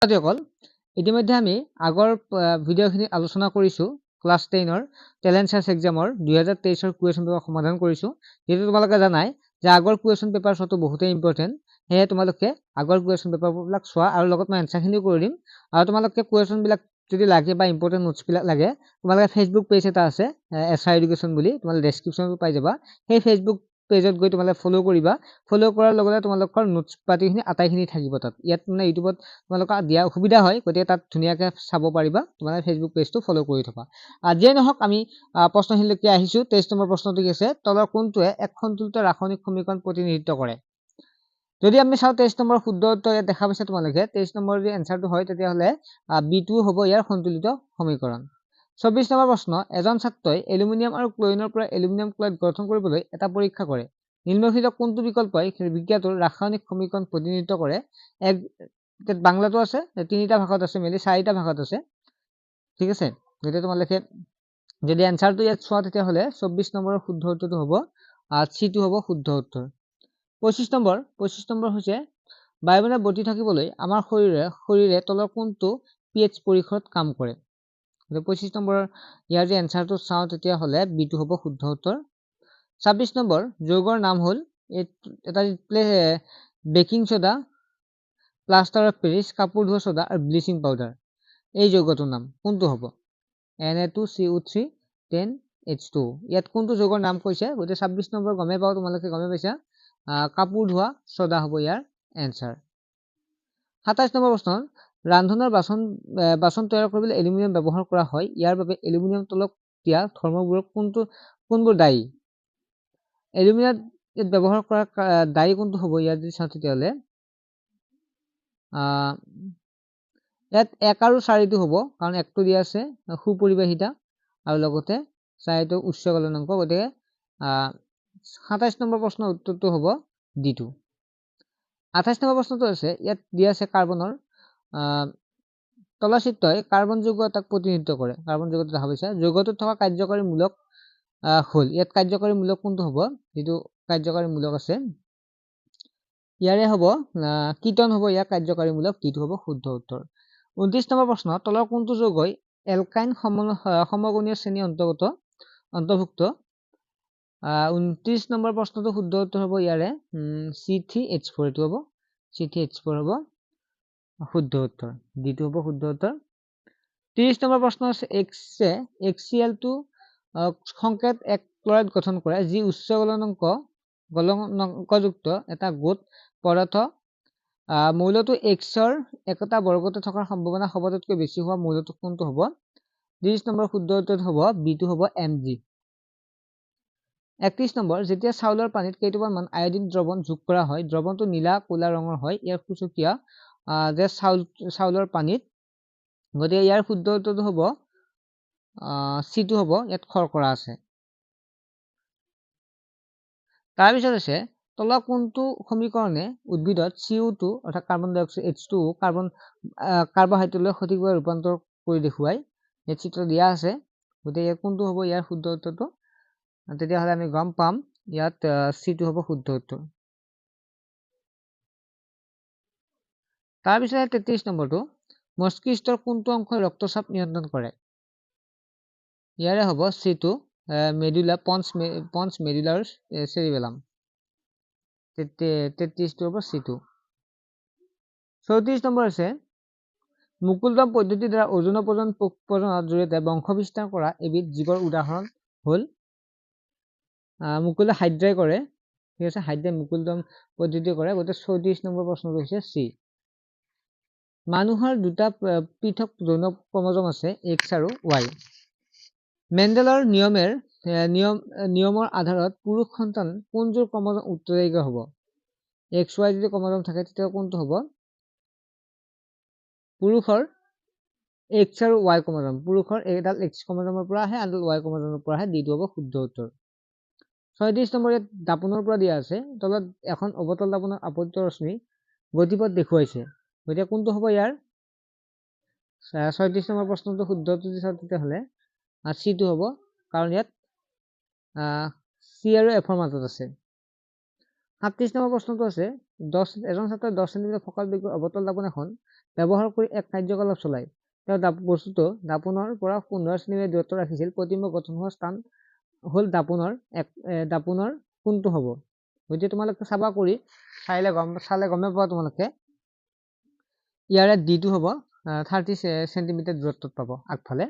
ছাত্ৰীসকল ইতিমধ্যে আমি আগৰ ভিডিঅ'খিনি আলোচনা কৰিছোঁ ক্লাছ 10ৰ টেলেণ্ট চাৰ্চ এক্সামৰ 2023ৰ কুৱেশ্যন পেপাৰ সমাধান কৰিছোঁ। যিহেতু তোমালোকে জানাই যে আগৰ কুৱেশ্যন পেপাৰ চোৱাটো বহুতেই ইম্পৰ্টেণ্ট, সেয়ে তোমালোকে আগৰ কুৱেশ্যন পেপাৰবিলাক চোৱা আৰু লগত মই এনচাৰখিনিও কৰি দিম। আৰু তোমালোকে কুৱেশ্যনবিলাক যদি লাগে বা ইম্পৰ্টেণ্ট নোটছবিলাক লাগে, তোমালোকে ফেচবুক পেজ এটা আছে SR এডুকেশ্যন বুলি, তোমালোকে ডেছক্ৰিপশ্যনত পাই যাবা। সেই ফেচবুক পেজত গৈ তোমালোকে ফ'ল' কৰিবা। ফ'ল' কৰাৰ লগতে তোমালোকৰ নোটছ পাতিখিনি আটাইখিনি থাকিব তাত। ইয়াত মানে ইউটিউবত তোমালোকক দিয়া অসুবিধা হয়, গতিকে তাত ধুনীয়াকৈ চাব পাৰিবা। তোমালোকে ফেচবুক পেজটো ফ'ল' কৰি থবা। যিয়ে নহওক আমি প্ৰশ্নখিনিলৈকে আহিছোঁ। 23 নম্বৰ প্ৰশ্নটো কি আছে? তলৰ কোনটোৱে এক সন্তুলিত ৰাসায়নিক সমীকৰণ প্ৰতিনিধিত্ব কৰে? যদি আমি চাওঁ 23 নম্বৰ শুদ্ধ উত্তৰ ইয়াত দেখা পাইছে তোমালোকে। 23 নম্বৰ যদি এনচাৰটো হয় তেতিয়াহ'লে B2 হ'ব ইয়াৰ সন্তুলিত সমীকৰণ। 24 নম্বৰ প্ৰশ্ন, এজন ছাত্ৰই এলুমিনিয়াম আৰু ক্লৰিনৰ পৰা এলুমিনিয়াম ক্লৰাইড গঠন কৰিবলৈ এটা পৰীক্ষা কৰে। নিম্নলিখিত কোনটো বিকল্পই বিক্ৰিয়াটোৰ ৰাসায়নিক সমীকৰণ প্ৰতিনিধিত্ব কৰে? এক বাংলাটো আছে, 3টা ভাষাত আছে, মেলি 4টা ভাষাত আছে। ঠিক আছে, গতিকে তোমালোকে যদি এনচাৰটো ইয়াত চোৱা তেতিয়াহ'লে 24 নম্বৰৰ শুদ্ধ উত্তৰটো হ'ব C2 হ'ব শুদ্ধ উত্তৰ। 25 নম্বৰ হৈছে বায়ুমণ্ডলত বৰ্তি থাকিবলৈ আমাৰ শৰীৰে তলৰ কোনটো pH পৰিসৰত কাম কৰে? 25 নম্বৰ ইয়াৰ যে এনচাৰটো চাওঁ তেতিয়াহ'লে B2 হ'ব শুদ্ধ উত্তৰ। 26 নম্বৰ যৌগৰ নাম হ'ল এটা baking soda, plaster of Paris, কাপোৰ ধোৱা ছ'ডা আৰু ব্লিচিং পাউডাৰ। এই যৌগটোৰ নাম কোনটো হ'ব? Na2CO3 10H2। ইয়াত কোনটো যৌগৰ নাম কৈছে? গতিকে 26 নম্বৰ গমেই পাওঁ, তোমালোকে গমেই পাইছা, কাপোৰ ধোৱা ছ'ডা হ'ব ইয়াৰ এনচাৰ। 27 নম্বৰ প্ৰশ্ন, ৰান্ধনৰ বাচন তৈয়াৰ কৰিবলৈ এলুমিনিয়াম ব্যৱহাৰ কৰা হয়। ইয়াৰ বাবে এলুমিনিয়াম তলক দিয়া ধৰ্মবোৰক কোনবোৰ দায়ী? এলুমিনিয়াম ব্যৱহাৰ কৰা দায়ী কোনটো হ'ব? ইয়াত যদি চাওঁ তেতিয়াহ'লে ইয়াত 1 আৰু 4টো হ'ব, কাৰণ 1টো দিয়া আছে সুপৰিবাহিতা আৰু লগতে 4টো উচ্চ গলনাংক। গতিকে 27 নম্বৰ প্ৰশ্নৰ উত্তৰটো হ'ব D2। 28 নম্বৰ প্ৰশ্নটো আছে, ইয়াত দিয়া আছে কাৰ্বনৰ তলৰ চিত্ৰই কাৰ্বন যৌগ এটাক প্ৰতিনিধিত্ব কৰে। কাৰ্বন যৌগটো দেখা পাইছা, যৌগটোত থকা কাৰ্যকৰী মূলক হ'ল। ইয়াত কাৰ্যকৰী মূলক কোনটো হ'ব? যিটো কাৰ্যকৰী মূলক আছে ইয়াৰে হ'ব কিটন হ'ব ইয়াৰ কাৰ্যকৰী মূলক। D2 হ'ব শুদ্ধ উত্তৰ। 29 নম্বৰ প্ৰশ্ন, তলৰ কোনটো যৌগই এলকাইন সমগণীয় শ্ৰেণীৰ অন্তৰ্ভুক্ত? 29 নম্বৰ প্ৰশ্নটো শুদ্ধ উত্তৰ হ'ব ইয়াৰে C3H4। এইটো হ'ব C3H4 হ'ব শুদ্ধ উত্তৰ। D2 হ'ব শুদ্ধ উত্তৰ। 30 নম্বৰ প্ৰশ্ন আছে, HCl2 সংকেত এক ক্লৰাইড গঠন কৰে যি উচ্চ গলনাংকযুক্ত এটা গোট পদাৰ্থ। মৌলটো Xৰ একতা বৰ্গতে থকাৰ সম্ভাৱনা সবাতোতকৈ বেছি হোৱা মৌলটো কোনটো হ'ব? 30 নম্বৰ শুদ্ধ উত্তৰ হ'ব B2 হ'ব Mg। 31 নম্বৰ, যেতিয়া চাউলৰ পানীত কেইটামান আয়ডিন দ্ৰৱণ যোগ কৰা হয়, দ্ৰৱণটো নীলা ক'লা ৰঙৰ হয়। ইয়াৰ সূচকীয় যে চাউলৰ পানীত। গতিকে ইয়াৰ শুদ্ধ উত্তৰটো হ'ব C2 হ'ব, ইয়াত শৰ্কৰা আছে। তাৰপিছত আছে, তলৰ কোনটো সমীকৰণে উদ্ভিদত CO2 অৰ্থাৎ কাৰ্বন ডাই অক্সাইড H2O কাৰ্বহাইড্ৰেটলৈ সঠিকভাৱে ৰূপান্তৰ কৰি দেখুৱায়। ইয়াত চিত্ৰ দিয়া আছে, গতিকে ইয়াত কোনটো হ'ব ইয়াৰ শুদ্ধ উত্তৰটো? তেতিয়াহ'লে আমি গম পাম ইয়াত C2 হ'ব শুদ্ধ উত্তৰ। তাৰপিছত 33 নম্বৰটো, মস্তিষ্কৰ কোনটো অংশই ৰক্তচাপ নিয়ন্ত্ৰণ কৰে? ইয়াৰে হ'ব C2 পন্স মেডুলাৰ চেৰিবেলাম। 33টো হ'ব C2। 34 নম্বৰ আছে, মুকুলদম পদ্ধতিৰ দ্বাৰা অজনৰ প্ৰজননৰ জৰিয়তে বংশ বিস্তাৰ কৰা এবিধ জীৱৰ উদাহৰণ হ'ল? মুকুলে হাইড্ৰাই কৰে। ঠিক আছে, হাইড্ৰাই মুকুলদম পদ্ধতি কৰে। গতিকে 34 নম্বৰ প্ৰশ্নটো হৈছে C। মানুহৰ দুটা পৃথক যৌন ক্ৰম'জম আছে, X আৰু Y। মেণ্ডেলৰ নিয়মৰ আধাৰত পুৰুষ সন্তান কোনযোৰ ক্ৰম'জম উত্তৰাধিকাৰী হ'ব? XY যদি ক্ৰম'জম থাকে তেতিয়া কোনটো হ'ব? পুৰুষৰ X আৰু Y ক্ৰম'জম। পুৰুষৰ এডাল X ক্ৰম'জমৰ পৰা আহে, আনডাল Y ক্ৰম'জমৰ পৰা আহে। D2 হ'ব শুদ্ধ উত্তৰ। 36 নম্বৰ ইয়াত দাপোনৰ পৰা দিয়া আছে, তলত এখন অৱতল দাপোনৰ আপতিত ৰশ্মি গতিপথ দেখুৱাইছে। গতিকে কোনটো হ'ব ইয়াৰ? 36 নম্বৰ প্ৰশ্নটো শুদ্ধটো যদি চাওঁ তেতিয়াহ'লে C2 হ'ব, কাৰণ ইয়াত C আৰু Fৰ মাজত আছে। 37 নম্বৰ প্ৰশ্নটো আছে, এজন ছাত্ৰই 10 চেণ্টিমিটাৰ ফকাল বেগৰ অৱতল দাপোন এখন ব্যৱহাৰ কৰি এক কাৰ্যকলাপ চলায়। তেওঁ বস্তুটো দাপোনৰ পৰা 15 চেণ্টিমিটাৰ দূৰত্ব ৰাখিছিল। প্ৰতিবিম্ব গঠন হোৱা স্থান হ'ল দাপোনৰ কোনটো হ'ব? গতিকে তোমালোকে চাবা কৰি চালে গমে পাবা তোমালোকে ইয়াৰে ডিটো হ'ব 30 চেণ্টিমিটাৰ দূৰত্বত পাব। আগফালে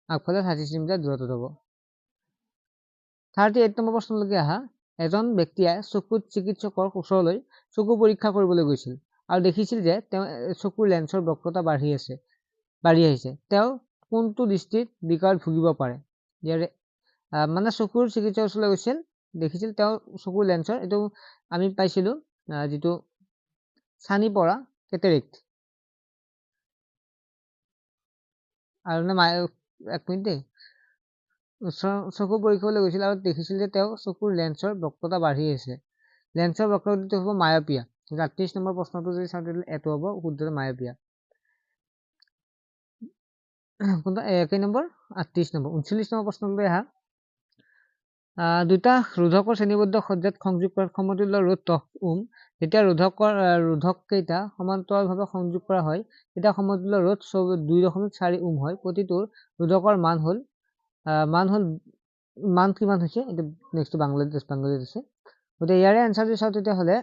30 চেণ্টিমিটাৰ দূৰত্বত হ'ব। 38 নম্বৰ প্ৰশ্নলৈকে আহা। এজন ব্যক্তিয়ে চকুত চিকিৎসকৰ ওচৰলৈ চকু পৰীক্ষা কৰিবলৈ গৈছিল আৰু দেখিছিল যে তেওঁ চকুৰ লেন্সৰ বক্ৰতা বাঢ়ি আহিছে। তেওঁ কোনটো দৃষ্টিত বিকাৰত ভুগিব পাৰে? ইয়াৰে মানে চকুৰ চিকিৎসকৰ ওচৰলৈ গৈছিল, দেখিছিল তেওঁ চকুৰ লেন্সৰ, এইটো আমি পাইছিলো যিটো চানি পৰা কেটেৰেক্ট। আৰু এক মিনিট দেই, চকু পৰীক্ষাবলৈ গৈছিল আৰু দেখিছিল যে তেওঁ চকুৰ লেন্সৰ বক্ৰতা বাঢ়ি আহিছে। লেন্সৰ বক্ৰতাটো হ'ব মায়োপিয়া। 38 নম্বৰ প্ৰশ্নটো যদি চাওঁ তেতিয়াহ'লে এইটো হ'ব শুদ্ধ মায়োপিয়া। কেই নম্বৰ? 38 নম্বৰ। 39 নম্বৰ প্ৰশ্নলৈ আহা। দুটা ৰোধকৰ শ্ৰেণীবদ্ধ সজ্জাত সংযোগ কৰাত সমতুল্য ৰোধ 10 ওম। যেতিয়া ৰোধক কেইটা সমান্তৰালভাৱে সংযোগ কৰা হয় তেতিয়া সমতুল্য ৰোধ 2.4 ওম হয়। প্ৰতিটো ৰোধকৰ মান কিমান হৈছে? এইটো নেক্সট বাংলাত আছে। গতিকে ইয়াৰে এনচাৰ যদি চাওঁ তেতিয়াহ'লে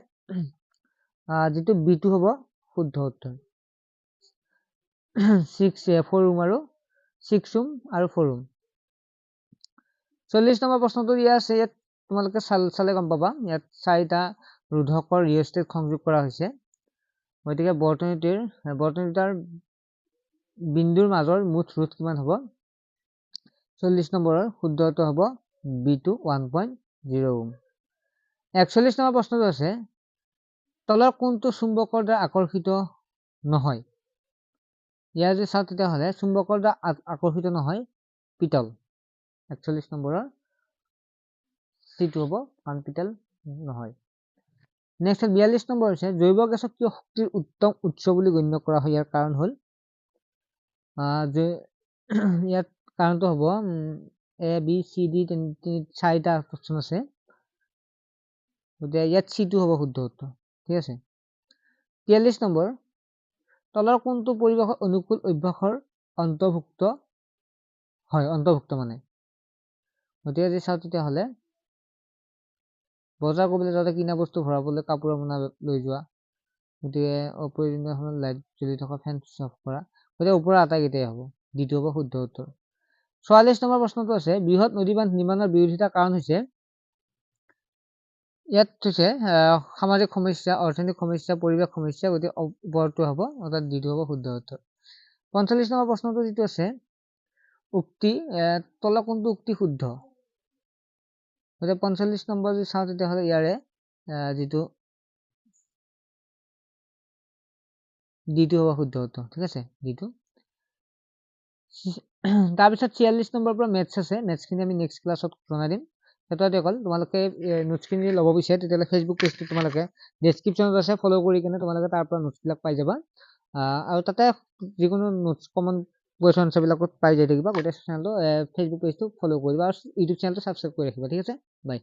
যিটো বিটো হ'ব শুদ্ধ উত্তৰ। 4 ওম আৰু 6 ওম আৰু 4 ওম। 40 নম্বৰ প্ৰশ্নটো দিয়া আছে, ইয়াত তোমালোকে চালে গম পাবা। ইয়াত 4টা ৰোধকৰ ৰিঅ'ষ্টেট সংযোগ কৰা হৈছে। গতিকে বৰ্তনীটোৰ বিন্দুৰ মাজৰ মুঠ ৰোধ কিমান হ'ব? 40 নম্বৰৰ শুদ্ধটো হ'ব বিটো 1.0 ওম। 41 নম্বৰ প্ৰশ্নটো আছে, তলৰ কোনটো চুম্বকৰ দ্বাৰা আকৰ্ষিত নহয়? ইয়াৰ যদি চাওঁ তেতিয়াহ'লে চুম্বকৰ দ্বাৰা আকৰ্ষিত নহয় পিতল। 41 নম্বৰৰ চিটো হ'ব কাৰণ পিতল নহয়। নেক্সট 42 নম্বৰ হৈছে, জৈৱ গেছক কিয় শক্তিৰ উত্তম উৎস বুলি গণ্য কৰা হয়? ইয়াৰ কাৰণ হ'ল ইয়াত কাৰণটো হ'ব ABCD 4টা অপচন আছে। গতিকে ইয়াত চিটো হ'ব শুদ্ধ উত্তৰ। ঠিক আছে। 43 নম্বৰ, তলৰ কোনটো পৰিৱেশৰ অনুকূল অভ্যাসৰ অন্তৰ্ভুক্ত মানে? গতিকে যদি চাওঁ তেতিয়াহ'লে বজাৰ কৰিবলৈ যাওঁতে কিনা বস্তু ভৰাবলৈ কাপোৰৰ মোনা লৈ যোৱা, গতিকে অপ্ৰয়োজনীয় সময়ত লাইট জ্বলি থকা ফেন চুইচ অফ কৰা, গতিকে ওপৰৰ আটাইকেইটাই হ'ব। ডিটো হ'ব শুদ্ধ উত্তৰ। 44 নম্বৰ প্ৰশ্নটো আছে, বৃহৎ নদী বান্ধ নিৰ্মাণৰ বিৰোধিতাৰ কাৰণ হৈছে? ইয়াত হৈছে সামাজিক সমস্যা, অৰ্থনৈতিক সমস্যা, পৰিৱেশ সমস্যা, গতিকে ওপৰটো হ'ব, অৰ্থাৎ ডিটো হ'ব শুদ্ধ উত্তৰ। 45 নম্বৰ প্ৰশ্নটো যিটো আছে, উক্তি তলৰ কোনটো উক্তি শুদ্ধ? গতিকে 45 নম্বৰ যদি চাওঁ তেতিয়াহ'লে ইয়াৰে যিটো ডিটো হ'ব শুদ্ধ উত্তৰ। ঠিক আছে, ডিটো। তাৰপিছত 46 নম্বৰৰ পৰা মেথছ আছে, মেথছখিনি আমি নেক্সট ক্লাছত জনাই দিম। সেইটো অকল তোমালোকে নোটছখিনি ল'ব বিচাৰে তেতিয়াহ'লে ফেচবুক পেজটো তোমালোকে ডেছক্ৰিপশ্যনত আছে, ফ'ল' কৰি কিনে তোমালোকে তাৰ পৰা নোটছবিলাক পাই যাবা। আৰু তাতে যিকোনো নোটছ কমন কুৱেশ্যন আনচাৰবিলাকত পাই যাই থাকিবা। গোটেই চেনেলটো ফেচবুক পেজটো ফ'ল' কৰিবা আৰু ইউটিউব চেনেলটো ছাবস্ক্ৰাইব কৰি ৰাখিবা। ঠিক আছে, বাই।